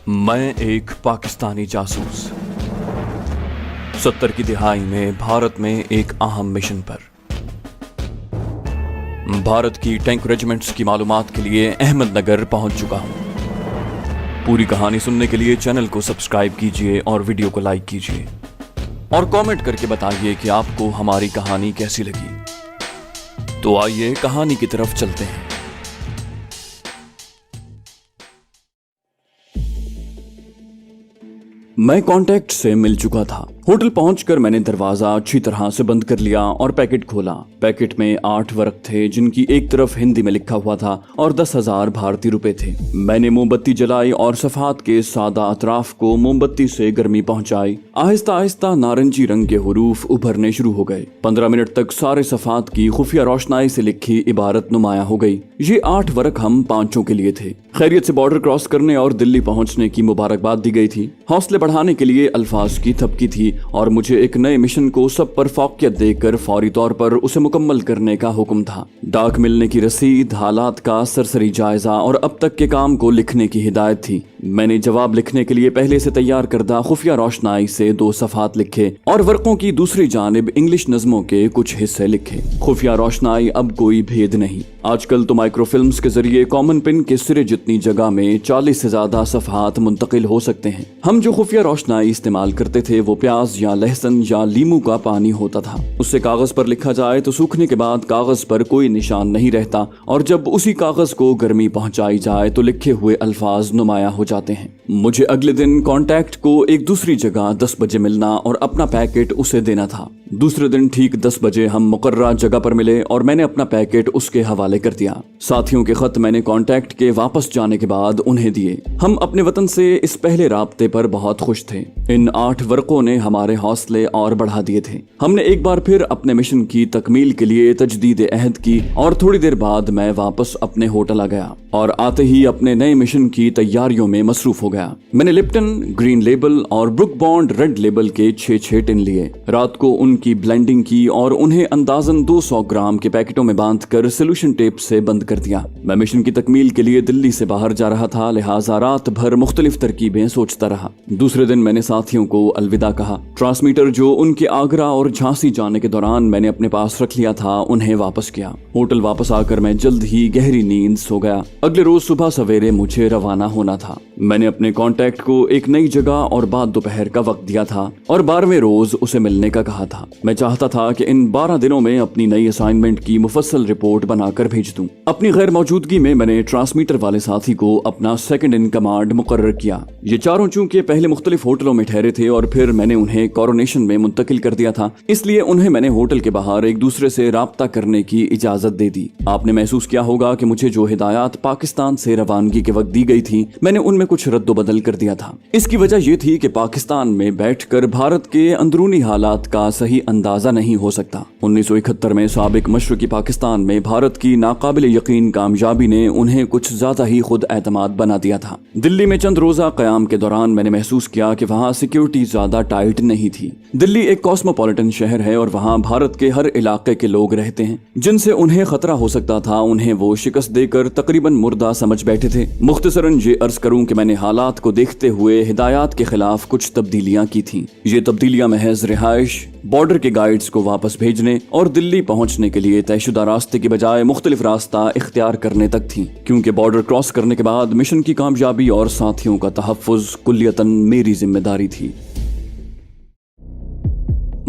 मैं एक पाकिस्तानी जासूस 70 की दिहाई में भारत में एक अहम मिशन पर भारत की टैंक रेजिमेंट्स की मालूमात के लिए अहमदनगर पहुंच चुका हूं। पूरी कहानी सुनने के लिए चैनल को सब्सक्राइब कीजिए और वीडियो को लाइक कीजिए और कमेंट करके बताइए कि आपको हमारी कहानी कैसी लगी। तो आइए कहानी की तरफ चलते हैं। मैं कांटेक्ट से मिल चुका था। होटल पहुंचकर मैंने दरवाजा अच्छी तरह से बंद कर लिया और पैकेट खोला। पैकेट में 8 वर्क थे जिनकी एक तरफ हिंदी में लिखा हुआ था और 10,000 भारतीय रुपए थे। मैंने मोमबत्ती जलाई और सफात के सादा अतराफ को मोमबत्ती से गर्मी पहुंचाई। आहिस्ता आहिस्ता नारंगी रंग के हुरूफ उभरने शुरू हो गए। 15 मिनट तक सारे सफात की खुफिया रोशनाई से लिखी इबारत नुमाया हो गई। ये 8 वर्क हम पांचों के लिए थे। खैरियत से बॉर्डर क्रॉस करने और दिल्ली पहुंचने की मुबारकबाद दी गई थी। हौसले बढ़ाने के लिए अल्फाज की थपकी थी और मुझे एक नए मिशन को सब पर फौकियत देकर फौरी तौर पर उसे मुकम्मल करने का हुक्म था। डाक मिलने की रसीद, हालात का सरसरी जायजा और अब तक के काम को लिखने की हिदायत थी। मैंने जवाब लिखने के लिए पहले से तैयार करदा खुफिया रोशनाई से 2 सफात लिखे और वर्कों की दूसरी जानिब इंग्लिश नज़मों के कुछ हिस्से लिखे। खुफिया रोशनाई अब कोई भेद नहीं। आजकल तो माइक्रोफिल्म्स के जरिए कॉमन पिन के सिरे जितनी जगह में 40 से ज्यादा सफात मुंतकिल हो सकते हैं। हम जो खुफिया रोशनाई इस्तेमाल करते थे वो प्याज या लहसुन या लीमू का पानी होता था। उससे कागज पर लिखा जाए तो सूखने के बाद कागज पर कोई निशान नहीं रहता और जब उसी कागज को गर्मी पहुंचाई जाए तो लिखे हुए अल्फाज नुमाया हो जाते हैं। मुझे अगले दिन कांटेक्ट को एक दूसरी जगह 10 बजे मिलना और अपना पैकेट उसे देना था। दूसरे दिन ठीक 10 बजे हम मुकर्ररा जगह पर मिले और मैंने अपना पैकेट उसके हवाले कर दिया। साथियों के खत मैंने कांटेक्ट के वापस जाने के बाद उन्हें दिए। हम अपने वतन से इस पहले राब्ते पर बहुत खुश थे। इन 8 वर्कों ने हमारे हौसले और बढ़ा दिए थे। हमने एक बार फिर अपने मिशन की तकमील के लिए तजदीद अहद की और थोड़ी देर बाद मैं वापस अपने होटल आ गया और आते ही अपने नए मिशन की तैयारियों में मसरूफ हो गया। मैंने लिप्टन ग्रीन लेबल और ब्रुक बॉन्ड रेड लेबल के 6 टिन लिए। रात को उनकी ब्लेंडिंग की और उन्हें अंदाजन 200 ग्राम के पैकेटों में बांधकर सोल्यूशन टेप से बंद कर दिया। मैं मिशन की तकमील के लिए दिल्ली से बाहर जा रहा था, लिहाजा रात भर मुख्तलिफ तरकीबें सोचता रहा। दूसरे दिन मैंने साथियों को अलविदा कहा। ट्रांसमीटर जो उनके आगरा और झांसी जाने के दौरान मैंने अपने पास रख लिया था उन्हें वापस किया। होटल वापस आकर मैं जल्द ही गहरी नींद सो गया। अगले रोज सुबह सवेरे मुझे रवाना होना था। मैंने अपने कांटेक्ट को एक नई जगह और बाद दोपहर का वक्त दिया था और 12वें रोज उसे मिलने का कहा था। मैं चाहता था कि इन 12 दिनों में अपनी नई असाइनमेंट की मुफस्सल रिपोर्ट बनाकर भेज दूं। अपनी गैर मौजूदगी में मैंने ट्रांसमीटर वाले साथी को अपना सेकंड इन कमांड मुकर्रर किया। ये चारों चूंकि पहले मुख्तलिफ होटलों में ठहरे थे और फिर मैंने उन्हें कोरोनेशन में मुंतकिल कर दिया था, इसलिए उन्हें मैंने होटल के बाहर एक दूसरे से राब्ता करने की इजाजत दे दी। आपने महसूस किया होगा कि मुझे जो हिदायत पाकिस्तान से रवानगी के वक्त दी गई थी मैंने उनमें कुछ रद्दो बदल कर दिया था। इसकी वजह यह थी कि पाकिस्तान में बैठकर भारत के अंदरूनी हालात का सही अंदाजा नहीं हो सकता। 1971 में साबिक मशरकी पाकिस्तान में भारत की नाकाबिल यकीन कामयाबी ने उन्हें कुछ ज्यादा ही खुद एतमाद बना दिया था। दिल्ली में चंद रोजा कयाम के दौरान मैंने महसूस किया कि वहाँ सिक्योरिटी ज्यादा टाइट नहीं थी। दिल्ली एक कॉस्मोपॉलिटन शहर है और वहाँ भारत के हर इलाके के लोग रहते हैं। जिनसे उन्हें खतरा हो सकता था उन्हें वो शिकस्त देकर तकरीबन मुर्दा समझ बैठे थे। मुख्तसरन ये अर्ज करूं कि मैंने हालात को देखते हुए हिदायत के खिलाफ कुछ तब्दीलियां की थी। ये तब्दीलियां महज रिहाइश, बॉर्डर के गाइड्स को वापस भेजने और दिल्ली पहुंचने के लिए तयशुदा रास्ते की बजाय मुख्तलिफ रास्ता इख्तियार करने तक थी, क्योंकि बॉर्डर क्रॉस करने के बाद मिशन की कामयाबी और साथियों का तहफ्फुज कुल्लियतन मेरी जिम्मेदारी थी।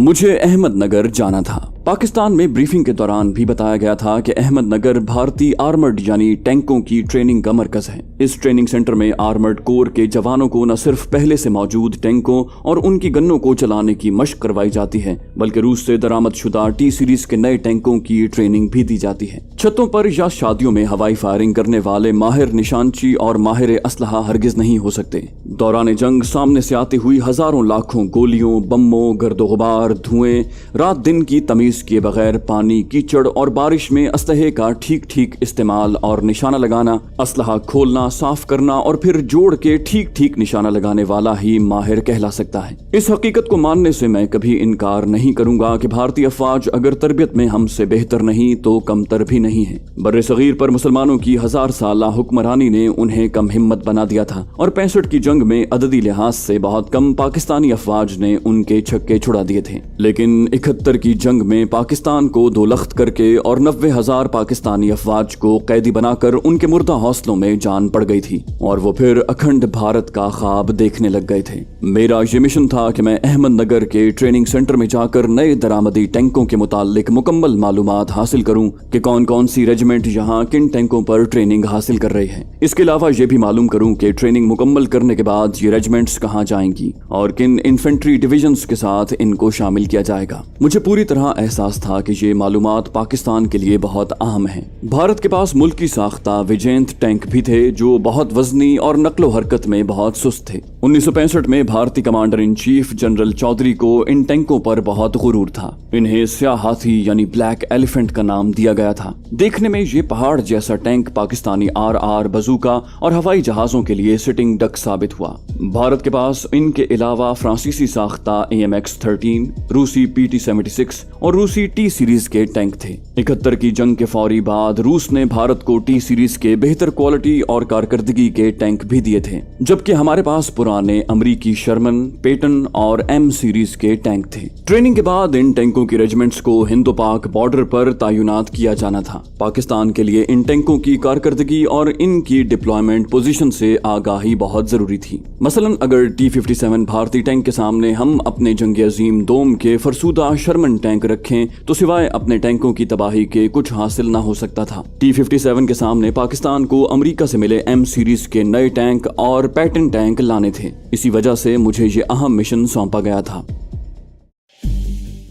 मुझे अहमदनगर जाना था। पाकिस्तान में ब्रीफिंग के दौरान भी बताया गया था कि अहमदनगर भारतीय आर्मर्ड यानी टैंकों की ट्रेनिंग का मरकज है। इस ट्रेनिंग सेंटर में आर्मर्ड कोर के जवानों को न सिर्फ पहले से मौजूद टैंकों और उनकी गन्नों को चलाने की मशक करवाई जाती है, बल्कि रूस से दरामद शुदा T सीरीज के नए टैंकों की ट्रेनिंग भी दी जाती है। छतों पर या शादियों में हवाई फायरिंग करने वाले माहिर निशानची और माहिर असलहा हरगिज नहीं हो सकते। दौरान जंग सामने से आती हुई हजारों लाखों गोलियों, बमों, गर्दो गुबार, धुएं रात दिन की तमीज कॉम्प्रोमाइज किए बगैर पानी, कीचड़ और बारिश में असलहे का ठीक ठीक इस्तेमाल और निशाना लगाना, असलहा खोलना, साफ करना और फिर जोड़ के ठीक ठीक निशाना लगाने वाला ही माहिर कहला सकता है। इस हकीकत को मानने से मैं कभी इनकार नहीं करूंगा कि भारतीय अफवाज अगर तरबियत में हमसे बेहतर नहीं तो कमतर भी नहीं है। बर्रे सगीर पर मुसलमानों की 1000 साला हुक्मरानी ने उन्हें कम हिम्मत बना दिया था और 65 की जंग में अददी लिहाज से बहुत कम पाकिस्तानी अफवाज ने उनके छक्के छुड़ा दिए थे। लेकिन 71 की जंग में पाकिस्तान को दो लख्त करके और 90,000 पाकिस्तानी अफवाज को कैदी बनाकर उनके मुर्दा हौसलों में जान पड़ गई थी और वो फिर अखंड भारत का ख्वाब देखने लग गए थे। मेरा ये मिशन था कि मैं अहमदनगर के ट्रेनिंग सेंटर में जाकर नए दरामदी टैंकों के मुतालिक मुकम्मल मालूमात हासिल करूं कि कौन कौन सी रेजिमेंट यहाँ किन टैंकों पर ट्रेनिंग हासिल कर रही है। इसके अलावा ये भी मालूम करूं कि ट्रेनिंग मुकम्मल करने के बाद ये रेजिमेंट्स कहाँ जाएंगी और किन इन्फेंट्री डिविजन्स के साथ इनको शामिल किया जाएगा। मुझे पूरी तरह एहसास था कि ये मालूमात पाकिस्तान के लिए बहुत अहम है। भारत के पास मुल्की साख्ता विजयंत टैंक भी थे जो बहुत वजनी और नकलो हरकत में बहुत सुस्त थे। 1965 में भारतीय commander in chief general Chaudhary को इन टैंकों पर बहुत गुरूर था। इन्हें स्याह हाथी यानी ब्लैक एलिफेंट का नाम दिया गया था। देखने में ये पहाड़ जैसा टैंक पाकिस्तानी RR बजूका और हवाई जहाजों के लिए सिटिंग डक साबित हुआ। भारत के पास इनके अलावा फ्रांसीसी साख्ता AMX-13, रूसी PT-76 और रूसी T सीरीज के टैंक थे। 71 की जंग के फौरी बाद रूस ने भारत को T सीरीज के बेहतर क्वालिटी और कारकर्दगी के टैंक भी दिए थे, जबकि हमारे पास पुराने अमरीकी शर्मन, पेटन और M सीरीज के टैंक थे। ट्रेनिंग के बाद इन टैंकों की रेजिमेंट्स को हिंदो पाक बॉर्डर पर तैनात किया जाना था। पाकिस्तान के लिए इन टैंकों की कारकर्दगी और इनकी डिप्लॉयमेंट पोजीशन से आगाही बहुत जरूरी थी। मसलन अगर T-57 भारतीय टैंक के सामने हम अपने जंग अजीम दोम के फरसूदा शर्मन टैंक रखें तो सिवाय अपने टैंकों की तबाही के कुछ हासिल ना हो सकता था। T-57 के सामने पाकिस्तान को अमेरिका से मिले M सीरीज के नए टैंक और पैटर्न टैंक लाने थे। इसी वजह से मुझे ये अहम मिशन सौंपा गया था।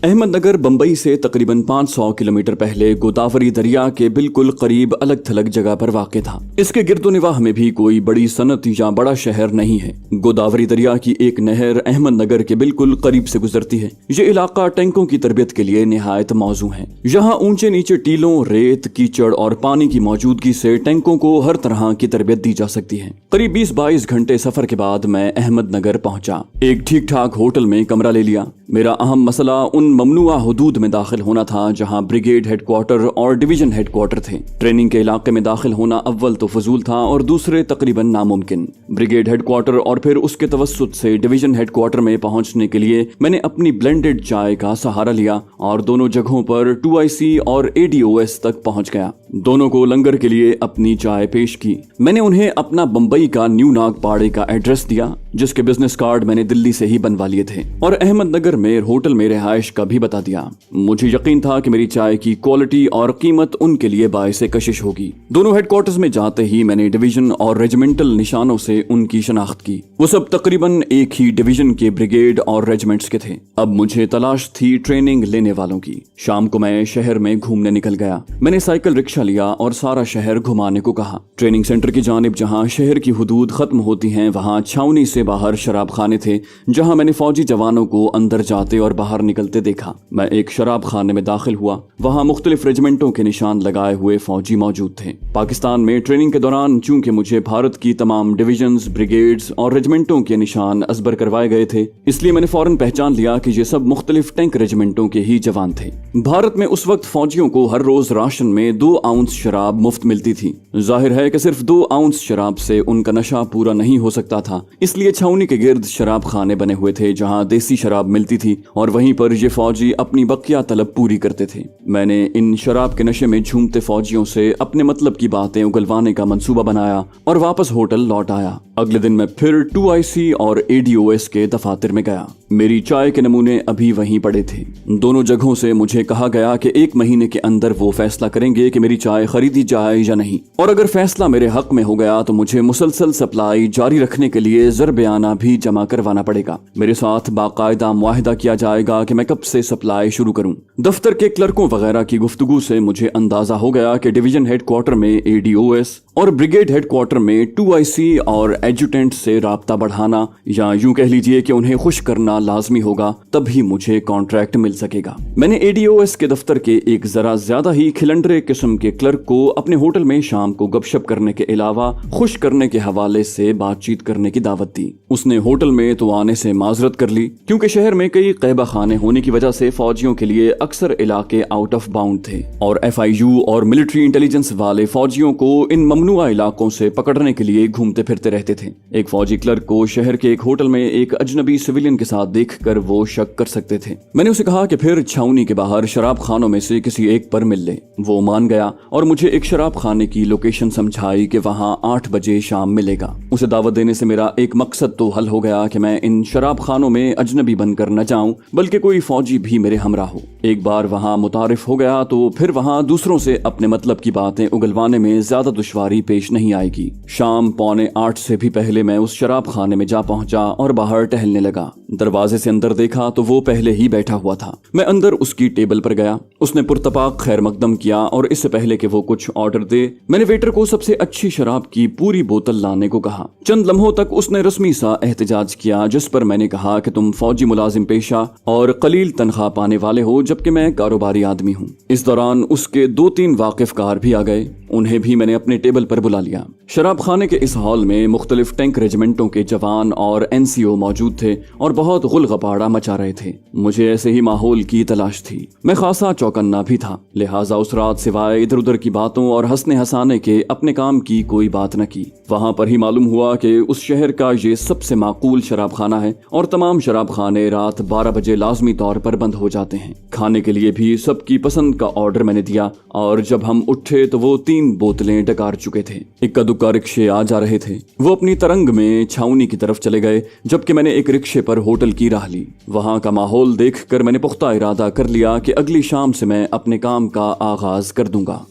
अहमदनगर बंबई से तकरीबन 500 किलोमीटर पहले गोदावरी दरिया के बिल्कुल करीब अलग थलग जगह पर वाक़ था। इसके गिरदोनिवाह में भी कोई बड़ी सनत या बड़ा शहर नहीं है। गोदावरी दरिया की एक नहर अहमदनगर के बिल्कुल करीब से गुजरती है। ये इलाका टैंकों की तरबियत के लिए निहायत मौजू है। यहाँ ऊंचे नीचे टीलों, रेत, कीचड़ और पानी की मौजूदगी से टैंकों को हर तरह की तरबियत दी जा सकती है। करीब 20-22 घंटे सफर के बाद मैं अहमदनगर पहुंचा। एक ठीक ठाक होटल में कमरा ले लिया। मेरा अहम मसला उन ममनुआ हुदूद में दाखिल होना था जहां ब्रिगेड हेडक्वार्टर और डिवीजन हेडक्वार्टर थे। ट्रेनिंग के इलाके में दाखिल होना अव्वल तो फजूल था और दूसरे तकरीबन नामुमकिन। ब्रिगेड हेडक्वार्टर और फिर उसके तवस्सुत से डिवीजन हेडक्वार्टर में पहुंचने के लिए मैंने अपनी ब्लेंडेड चाय का सहारा लिया और दोनों जगहों पर 2IC और ADOS तक पहुंच गया। दोनों को लंगर के लिए अपनी चाय पेश की। मैंने उन्हें अपना बंबई का न्यू नागपाड़े का एड्रेस दिया, जिसके बिजनेस कार्ड मैंने दिल्ली से ही बनवा लिए थे, और अहमदनगर में होटल में रिहाइश का भी बता दिया। मुझे यकीन था कि मेरी चाय की क्वालिटी और कीमत उनके लिए बाइसे कशिश होगी। दोनों हेडक्वार्टर्स में जाते ही मैंने डिवीजन और रेजिमेंटल निशानों से उनकी शनाख्त की। वो सब तकरीबन एक ही डिवीजन के ब्रिगेड और रेजिमेंट्स के थे। अब मुझे तलाश थी ट्रेनिंग लेने वालों की। शाम को मैं शहर में घूमने निकल गया। मैंने साइकिल रिक्शा लिया और सारा शहर घुमाने को कहा। ट्रेनिंग सेंटर की जानिब जहां शहर की हुदूद खत्म होती हैं वहां छावनी से बाहर शराब खाने थे, जहां मैंने फौजी जवानों को अंदर जाते और बाहर निकलते देखा। मैं एक शराब खाने में दाखिल हुआ। वहां मुख्तलिफ रेजिमेंटों के निशान लगाए हुए फौजी मौजूद थे। पाकिस्तान में ट्रेनिंग के दौरान चूंकि मुझे भारत की तमाम डिविजन्स, ब्रिगेड्स और रेजिमेंटों के निशान अजबर करवाए गए थे, इसलिए मैंने फौरन पहचान लिया कि ये सब मुख्तलिफ टैंक रेजिमेंटों के ही जवान थे। भारत में उस वक्त फौजियों को हर रोज राशन में 2 आउंस शराब मुफ्त मिलती थी। जाहिर है कि सिर्फ 2 आउंस शराब से उनका नशा पूरा नहीं हो सकता था, इसलिए छावनी के गिर्द शराब खाने बने हुए थे जहां देसी शराब मिलती थी और वहीं पर ये फौजी अपनी बकिया तलब पूरी करते थे। मैंने इन शराब के नशे में झूमते फौजियों से अपने मतलब की बातें उगलवाने का मंसूबा बनाया और वापस होटल लौट आया। अगले दिन मैं फिर 2IC और ADOS के दफातर में गया। मेरी चाय के नमूने अभी वहीं पड़े थे। दोनों जगहों से मुझे कहा गया कि 1 महीने के अंदर वो फैसला करेंगे कि मेरी चाय खरीदी जाए या नहीं, और अगर फैसला मेरे हक में हो गया तो मुझे मुसलसल सप्लाई जारी रखने के लिए ज़र-बयाना भी जमा करवाना पड़ेगा। मेरे साथ बाकायदा मुआहिदा किया जाएगा कि मैं कब से सप्लाई शुरू करूं। दफ्तर के क्लर्कों वगैरह की गुफ्तगू से मुझे अंदाजा हो गया कि डिवीजन हेडक्वार्टर में ADOS और ब्रिगेड हेडक्वार्टर में 2IC और एडजुटेंट से राब्ता बढ़ाना, या यूं कह लीजिए कि उन्हें खुश करना लाजमी होगा, तभी मुझे कॉन्ट्रैक्ट मिल सकेगा। मैंने ADOS के दफ्तर के एक जरा ज्यादा ही खिलंडरे किस्म के क्लर्क को अपने होटल में शाम को गपशप करने के अलावा खुश करने के हवाले से बातचीत करने की दावत दी। उसने होटल में तो आने से माजरत कर ली, क्योंकि शहर में कई कैबा खाने होने की वजह से फौजियों के लिए अक्सर इलाके आउट ऑफ बाउंड थे, और FIU और मिलिट्री इंटेलिजेंस वाले फौजियों को इन ममनुआ इलाकों से पकड़ने के लिए घूमते फिरते रहते थे। एक फौजी क्लर्क को शहर के एक होटल में एक अजनबी सिविलियन के साथ देखकर वो शक कर सकते थे। मैंने उसे कहा कि फिर छावनी के बाहर शराब खानों में से किसी एक पर मिल ले। वो मान गया और मुझे एक शराब खाने की लोकेशन समझाई कि वहाँ 8 बजे शाम मिलेगा। उसे दावत देने से मेरा एक मकसद तो हल हो गया कि मैं इन शराब खानों में अजनबी बनकर न जाऊं, बल्कि कोई फौजी भी मेरे हमरा हो। एक बार वहाँ मुतारिफ हो गया तो फिर वहाँ दूसरों से अपने मतलब की बातें उगलवाने में ज्यादा दुश्वारी पेश नहीं आएगी। शाम 7:45 से भी पहले मैं उस शराब खाने में जा पहुंचा और बाहर टहलने लगा। दरवाजे से अंदर देखा तो वो पहले ही बैठा हुआ था। मैं अंदर उसकी टेबल पर गया। उसने पुरतपाक खैर मकदम किया और इससे पहले कि वो कुछ ऑर्डर दे, मैंने वेटर को सबसे अच्छी शराब की पूरी बोतल लाने को कहा। चंद लम्हों तक उसने रस्मी सा एहतजाज किया, जिस पर मैंने कहा कि तुम फौजी मुलाजिम पेशा और कलील तनख्वाह पाने वाले हो, जबकि मैं कारोबारी आदमी हूँ। इस दौरान उसके 2-3 वाकिफकार भी आ गए। उन्हें भी मैंने अपने टेबल पर बुला लिया। शराब खाने के इस हॉल में मुख्तलिफ टैंक रेजिमेंटों के जवान और NCO मौजूद थे और बहुत गुलगपाड़ा मचा रहे थे। मुझे ऐसे ही माहौल की तलाश थी। मैं खासा चौकन्ना भी था, लिहाजा उस रात सिवाय इधर उधर की बातों और हंसने हंसाने के अपने काम की कोई बात न की। वहां पर ही मालूम हुआ कि उस शहर का ये सबसे माकूल शराब खाना है और तमाम शराब खाने रात 12 बजे लाजमी तौर पर बंद हो जाते हैं। खाने के लिए भी सबकी पसंद का ऑर्डर मैंने दिया और जब हम उठे तो वो 3 बोतलें डकार चुके थे। इक्का दुक्का रिक्शे आ जा रहे थे। वो अपनी तरंग में छावनी की तरफ चले गए, जबकि मैंने एक रिक्शे पर होटल की राह ली। वहां का माहौल देखकर मैंने पुख्ता इरादा कर लिया कि अगली शाम से मैं अपने काम का आगाज कर दूंगा।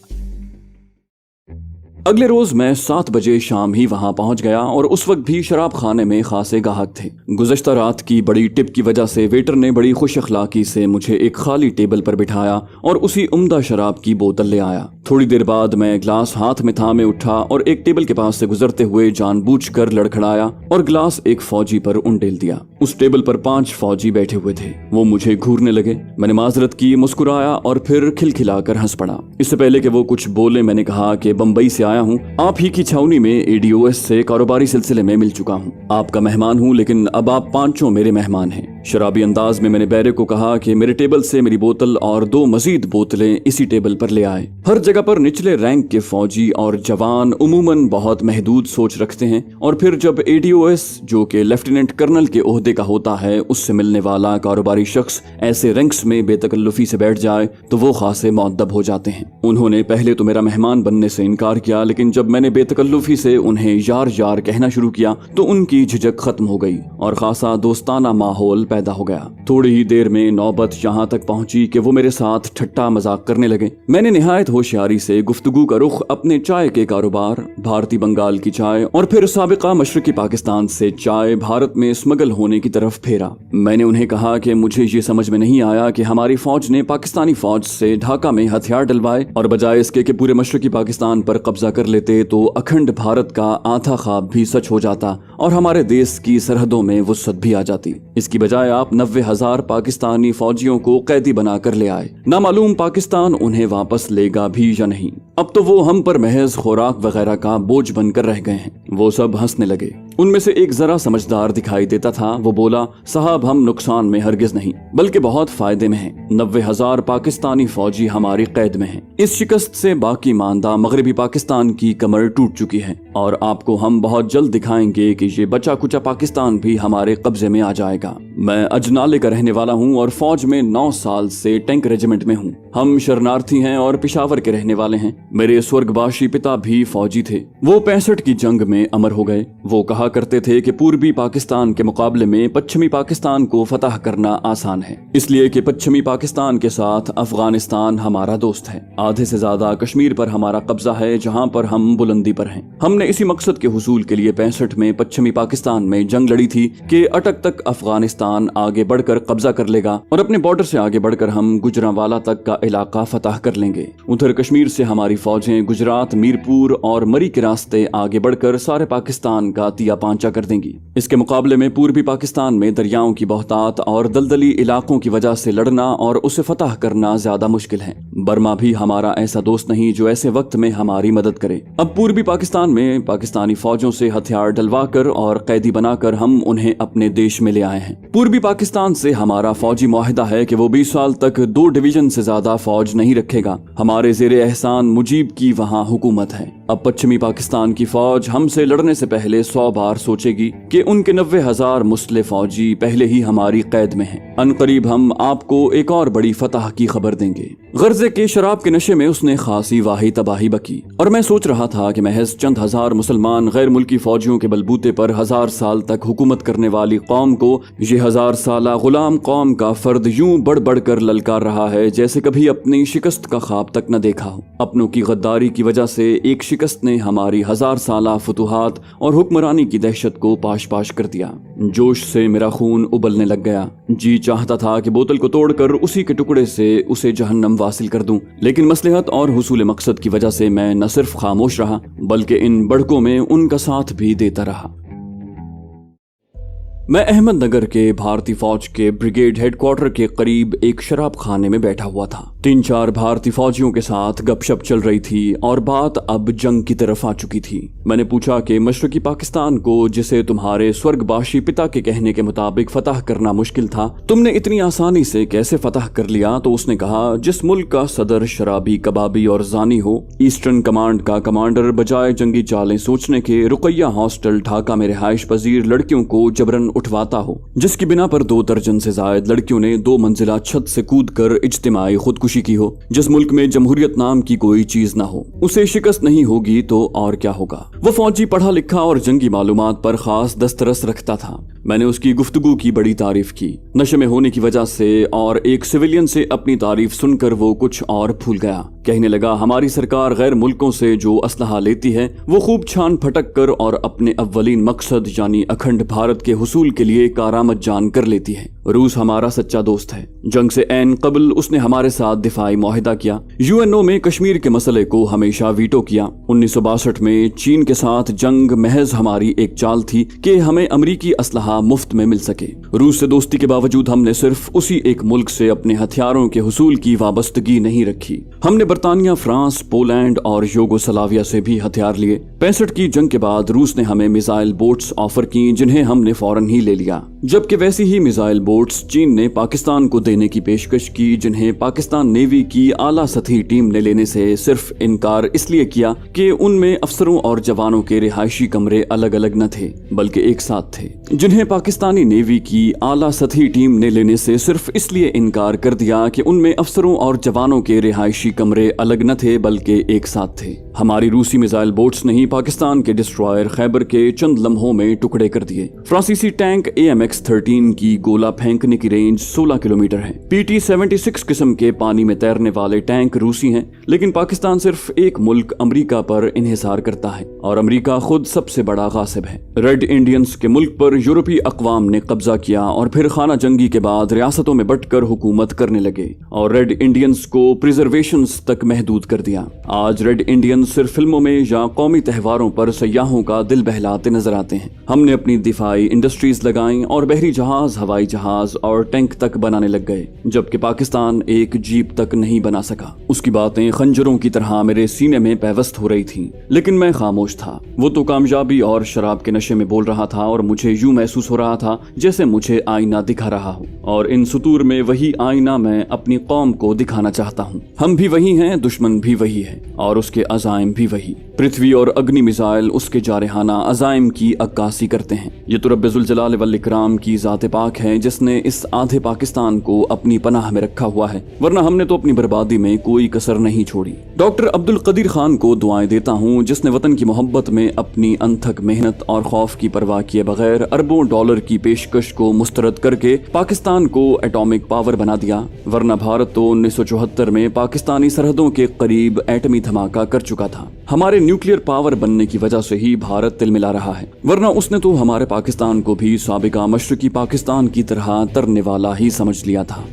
अगले रोज मैं 7 बजे शाम ही वहां पहुंच गया और उस वक्त भी शराब खाने में खासे गाहक थे। गुज़श्ता रात की बड़ी टिप की वजह से वेटर ने बड़ी खुश अखलाकी से मुझे एक खाली टेबल पर बिठाया और उसी उम्दा शराब की बोतल ले आया। थोड़ी देर बाद मैं ग्लास हाथ में थामे उठा और एक टेबल के पास से गुजरते हुए जानबूझकर लड़खड़ाया और ग्लास एक फौजी पर उंडेल दिया। उस टेबल पर 5 फौजी बैठे हुए थे। वो मुझे घूरने लगे। मैंने माजरत की, मुस्कुराया और फिर खिलखिलाकर हंस पड़ा। इससे पहले कि वो कुछ बोले मैंने कहा कि बंबई से आया हूँ, आप ही की छावनी में ADOS से कारोबारी सिलसिले में मिल चुका हूँ। आपका मेहमान हूँ, लेकिन अब आप 5 मेरे मेहमान हैं। शराबी अंदाज में मैंने बैरे को कहा कि मेरे टेबल से मेरी बोतल और 2 मजीद बोतलें इसी टेबल पर ले आए। हर जगह पर निचले रैंक के फौजी और जवान उमूमन बहुत महदूद सोच रखते हैं, और फिर जब ADOS जो कि लेफ्टिनेंट कर्नल के ओहदे का होता है उससे मिलने वाला कारोबारी शख्स ऐसे रैंक्स में बेतकल्लुफी से बैठ जाए तो वो खासे मुअद्दब हो जाते हैं। उन्होंने पहले तो मेरा मेहमान बनने से इनकार किया, लेकिन जब मैंने बेतकल्लुफी से उन्हें यार यार कहना शुरू किया तो उनकी झिझक खत्म हो गई और खासा दोस्ताना माहौल पैदा हो गया। थोड़ी ही देर में नौबत यहाँ तक पहुंची कि वो मेरे साथ ठट्टा मजाक करने लगे। मैंने निहायत होशियारी से गुफ्तगू का रुख अपने चाय के कारोबार, भारतीय बंगाल की चाय और फिर साबिका मशरकी पाकिस्तान से चाय भारत में स्मगल होने की तरफ फेरा। मैंने उन्हें कहा कि मुझे ये समझ में नहीं आया कि हमारी फौज ने पाकिस्तानी फौज से ढाका में हथियार डलवाए और बजाय इसके कि पूरे मशरकी पाकिस्तान पर कब्जा कर लेते तो अखंड भारत का आधा ख्वाब भी सच हो जाता और हमारे देश की सरहदों में वुसअत भी आ जाती। इसकी बजाय आप 90,000 पाकिस्तानी फौजियों को कैदी बनाकर ले आए। ना मालूम पाकिस्तान उन्हें वापस लेगा भी या नहीं। अब तो वो हम पर महज खुराक वगैरह का बोझ बनकर रह गए हैं। वो सब हंसने लगे। उनमें से एक जरा समझदार दिखाई देता था। वो बोला, साहब हम नुकसान में हरगिज नहीं बल्कि बहुत फायदे में हैं। 90,000 पाकिस्तानी फौजी हमारी कैद में हैं। इस शिकस्त से बाकी मानदा मगरबी पाकिस्तान की कमर टूट चुकी है और आपको हम बहुत जल्द दिखाएंगे कि ये बचा कुचा पाकिस्तान भी हमारे कब्जे में आ जाएगा। मैं अजनाले का रहने वाला हूँ और फौज में 9 साल से टैंक रेजिमेंट में हूँ। हम शरणार्थी हैं और पिशावर के रहने वाले हैं। मेरे स्वर्गवासी पिता भी फौजी थे। वो 65 की जंग में अमर हो गए। वो कहा कहा करते थे कि पूर्वी पाकिस्तान के मुकाबले में पश्चिमी पाकिस्तान को फतह करना आसान है, इसलिए कि पश्चिमी पाकिस्तान के साथ अफगानिस्तान हमारा दोस्त है। आधे से ज्यादा कश्मीर पर हमारा कब्जा है, जहां पर हम बुलंदी पर हैं। हमने इसी मकसद के हुसूल के लिए 65 में पश्चिमी पाकिस्तान में जंग लड़ी थी कि अटक तक अफगानिस्तान आगे बढ़कर कब्जा कर लेगा और अपने बॉर्डर से आगे बढ़कर हम गुजरांवाला तक का इलाका फतह कर लेंगे। उधर कश्मीर से हमारी फौजें गुजरात, मीरपुर और मरी के रास्ते आगे बढ़कर सारे पाकिस्तान का तिया पांचा कर देंगी। इसके मुकाबले में पूर्वी पाकिस्तान में दरियाओं की बहुतात और दलदली इलाकों की वजह से लड़ना और उसे फतह करना ज्यादा मुश्किल है। बर्मा भी हमारा ऐसा दोस्त नहीं जो ऐसे वक्त में हमारी मदद करे। अब पूर्वी पाकिस्तान में पाकिस्तानी फौजों से हथियार डलवाकर और कैदी बनाकर हम उन्हें अपने देश में ले आए हैं। पूर्वी पाकिस्तान से हमारा फौजी मुआहिदा है कि वो 20 साल तक 2 डिवीजन से ज्यादा फौज नहीं रखेगा। हमारे ज़ेरे एहसान मुजीब की वहाँ हुकूमत है। अब पश्चिमी पाकिस्तान की फौज हमसे लड़ने से पहले 100 बार सोचेगी कि उनके 90,000 मुस्लिम फौजी पहले ही हमारी कैद में हैं। अनकरीब हम आपको एक और बड़ी फतह की खबर देंगे। गर्जे के शराब के नशे में उसने खासी वाही तबाही बकी और मैं सोच रहा था कि महज चंद हजार मुसलमान गैर मुल्की फौजियों के बलबूते पर 1000 साल तक हुकूमत करने वाली कौम को ये 1000 साला गुलाम कौम का फर्द यूं बढ़ बढ़ कर ललकार रहा है जैसे कभी अपनी शिकस्त का ख्वाब तक न देखा हो। अपनों की गद्दारी की वजह से एक शिकस्त ने हमारी 1000 साला फतुहात और हुक्मरानी की दहशत को पाश पाश कर दिया। जोश से मेरा खून उबलने लग गया। जी चाहता था कि बोतल को तोड़कर उसी के टुकड़े से उसे जहन्नम वासिल कर दूं, लेकिन मसलहत और हुसूल मकसद की वजह से मैं न सिर्फ खामोश रहा बल्कि इन बढ़कों में उनका साथ भी देता रहा। मैं अहमदनगर के भारतीय फौज के ब्रिगेड हेडक्वार्टर के करीब एक शराब खाने में बैठा हुआ था। 3-4 भारतीय फौजियों के साथ गपशप चल रही थी और बात अब जंग की तरफ आ चुकी थी। मैंने पूछा कि मशरकी पाकिस्तान को, जिसे तुम्हारे स्वर्गवासी पिता के कहने के मुताबिक फतह करना मुश्किल था, तुमने इतनी आसानी से कैसे फतह कर लिया? तो उसने कहा, जिस मुल्क का सदर शराबी, कबाबी और जानी हो, ईस्टर्न कमांड का कमांडर बजाय जंगी चालें सोचने के रुकैया हॉस्टल ढाका में रिहाइश पजीर लड़कियों को जबरन उठवाता हो, जिसकी बिना पर 2 दर्जन से जायद लड़कियों ने 2 मंजिला छत से कूदकर इज्तिमाई खुदकुशी की हो, जिस मुल्क में जमहूरियत नाम की कोई चीज ना हो, उसे शिकस्त नहीं होगी तो और क्या होगा। वो फौजी पढ़ा लिखा और जंगी मालूमात पर खास दस्तरस रखता था। मैंने उसकी गुफ्तगू की बड़ी तारीफ की। नशे में होने की वजह से और एक सिविलियन से अपनी तारीफ सुनकर वो कुछ और भूल गया। कहने लगा, हमारी सरकार गैर मुल्कों से जो असलहा लेती है वो खूब छान फटक कर और अपने अव्वलीन मकसद यानी अखंड भारत के हुसूल के लिए कारामद जान कर लेती है। रूस हमारा सच्चा दोस्त है। जंग से ऐन कबल उसने हमारे साथ दिफाई मुआहिदा किया। यूएनओ में कश्मीर के मसले को हमेशा वीटो किया। 1962 में चीन के साथ जंग महज हमारी एक चाल थी कि हमें अमरीकी असलहा मुफ्त में मिल सके। रूस से दोस्ती के बावजूद हमने सिर्फ उसी एक मुल्क से अपने हथियारों के हुसूल की वाबस्तगी नहीं रखी। हमने बरतानिया, फ्रांस, पोलैंड और यूगोस्लाविया से भी हथियार लिए। 65 की जंग के बाद रूस ने हमें मिसाइल बोट्स ऑफर की, जिन्हें हमने फौरन ही ले लिया, जबकि वैसी ही मिसाइल बोट्स चीन ने पाकिस्तान को देने की पेशकश की, जिन्हें पाकिस्तान नेवी की आला सतही टीम ने लेने से सिर्फ इनकार इसलिए किया कि उनमें अफसरों और जवानों के रिहायशी कमरे अलग अलग न थे बल्कि एक साथ थे। जिन्हें पाकिस्तानी नेवी की आला सतही टीम ने लेने से सिर्फ इसलिए इनकार कर दिया कि उनमें अफसरों और जवानों के रिहायशी कमरे अलग न थे बल्कि एक साथ थे। हमारी रूसी मिसाइल बोट्स ने ही पाकिस्तान के डिस्ट्रॉयर खैबर के चंद लम्हों में टुकड़े कर दिए। फ्रांसीसी टैंक AMX-13 की गोला फेंकने की रेंज 16 किलोमीटर है। PT-76 किस्म के पानी में तैरने वाले टैंक रूसी हैं, लेकिन पाकिस्तान सिर्फ एक मुल्क अमेरिका पर इन्हिसार करता है और अमेरिका खुद सबसे बड़ा गासिब है। रेड इंडियंस के मुल्क पर यूरोपीय अक़वाम ने कब्जा किया और फिर खाना जंगी के बाद रियासतों में बंटकर हुकूमत करने लगे और रेड इंडियंस को प्रिजर्वेशंस तक महदूद कर दिया। आज रेड इंडियंस सिर्फ फिल्मों में या कौमी त्योहारों पर सयाहों का दिल बहलाते नजर आते हैं। हमने अपनी दिफाई इंडस्ट्रीज लगाई और बहरी जहाज, हवाई जहाज और टैंक तक बनाने लग गए, जबकि पाकिस्तान एक जीप तक नहीं बना सका। उसकी बातें खंजरों की तरह मेरे सीने में पैवस्त हो रही थीं, लेकिन मैं खामोश था। वो तो कामयाबी और शराब के नशे में बोल रहा था और मुझे यूं महसूस हो रहा था जैसे मुझे आईना दिखा रहा हो, और इन सुतूर में वही आईना मैं अपनी कौम को दिखाना चाहता हूँ। हम भी वही हैं हैं, दुश्मन भी वही है और उसके अजाइम भी वही। पृथ्वी और अग्नि मिसाइल उसके जारहाना अजाइम की अक्कासी करते हैं। ये तो रब्बे जुल जलाल वल इकराम की ज़ात पाक है जिसने इस आधे पाकिस्तान को अपनी पनाह में रखा हुआ है, वरना हमने तो अपनी बर्बादी में कोई कसर नहीं छोड़ी। डॉक्टर अब्दुल कदीर खान को दुआएं देता हूँ जिसने वतन की मोहब्बत में अपनी अनथक मेहनत और खौफ की परवाह किए बगैर अरबों डॉलर की पेशकश को मुस्तरद करके पाकिस्तान को एटॉमिक पावर बना दिया, वरना भारत तो 1974 में पाकिस्तानी सरहदों के करीब एटमी धमाका कर चुका था। हमारे न्यूक्लियर पावर बनने की वजह से ही भारत तिलमिला रहा है, वरना उसने तो हमारे पाकिस्तान को भी साबिका मशरकी पाकिस्तान की तरह तरने वाला ही समझ लिया था।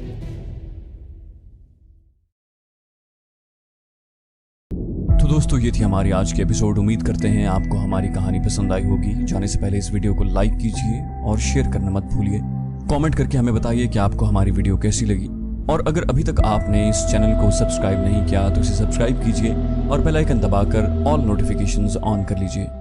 तो दोस्तों, ये थी हमारी आज की एपिसोड। उम्मीद करते हैं आपको हमारी कहानी पसंद आई होगी। जाने से पहले इस वीडियो को लाइक कीजिए और शेयर करना मत भूलिए। कमेंट करके हमें बताइए कि आपको हमारी वीडियो कैसी लगी, और अगर अभी तक आपने इस चैनल को सब्सक्राइब नहीं किया तो इसे सब्सक्राइब कीजिए और बेल आइकन दबाकर ऑल नोटिफिकेशंस ऑन कर लीजिए।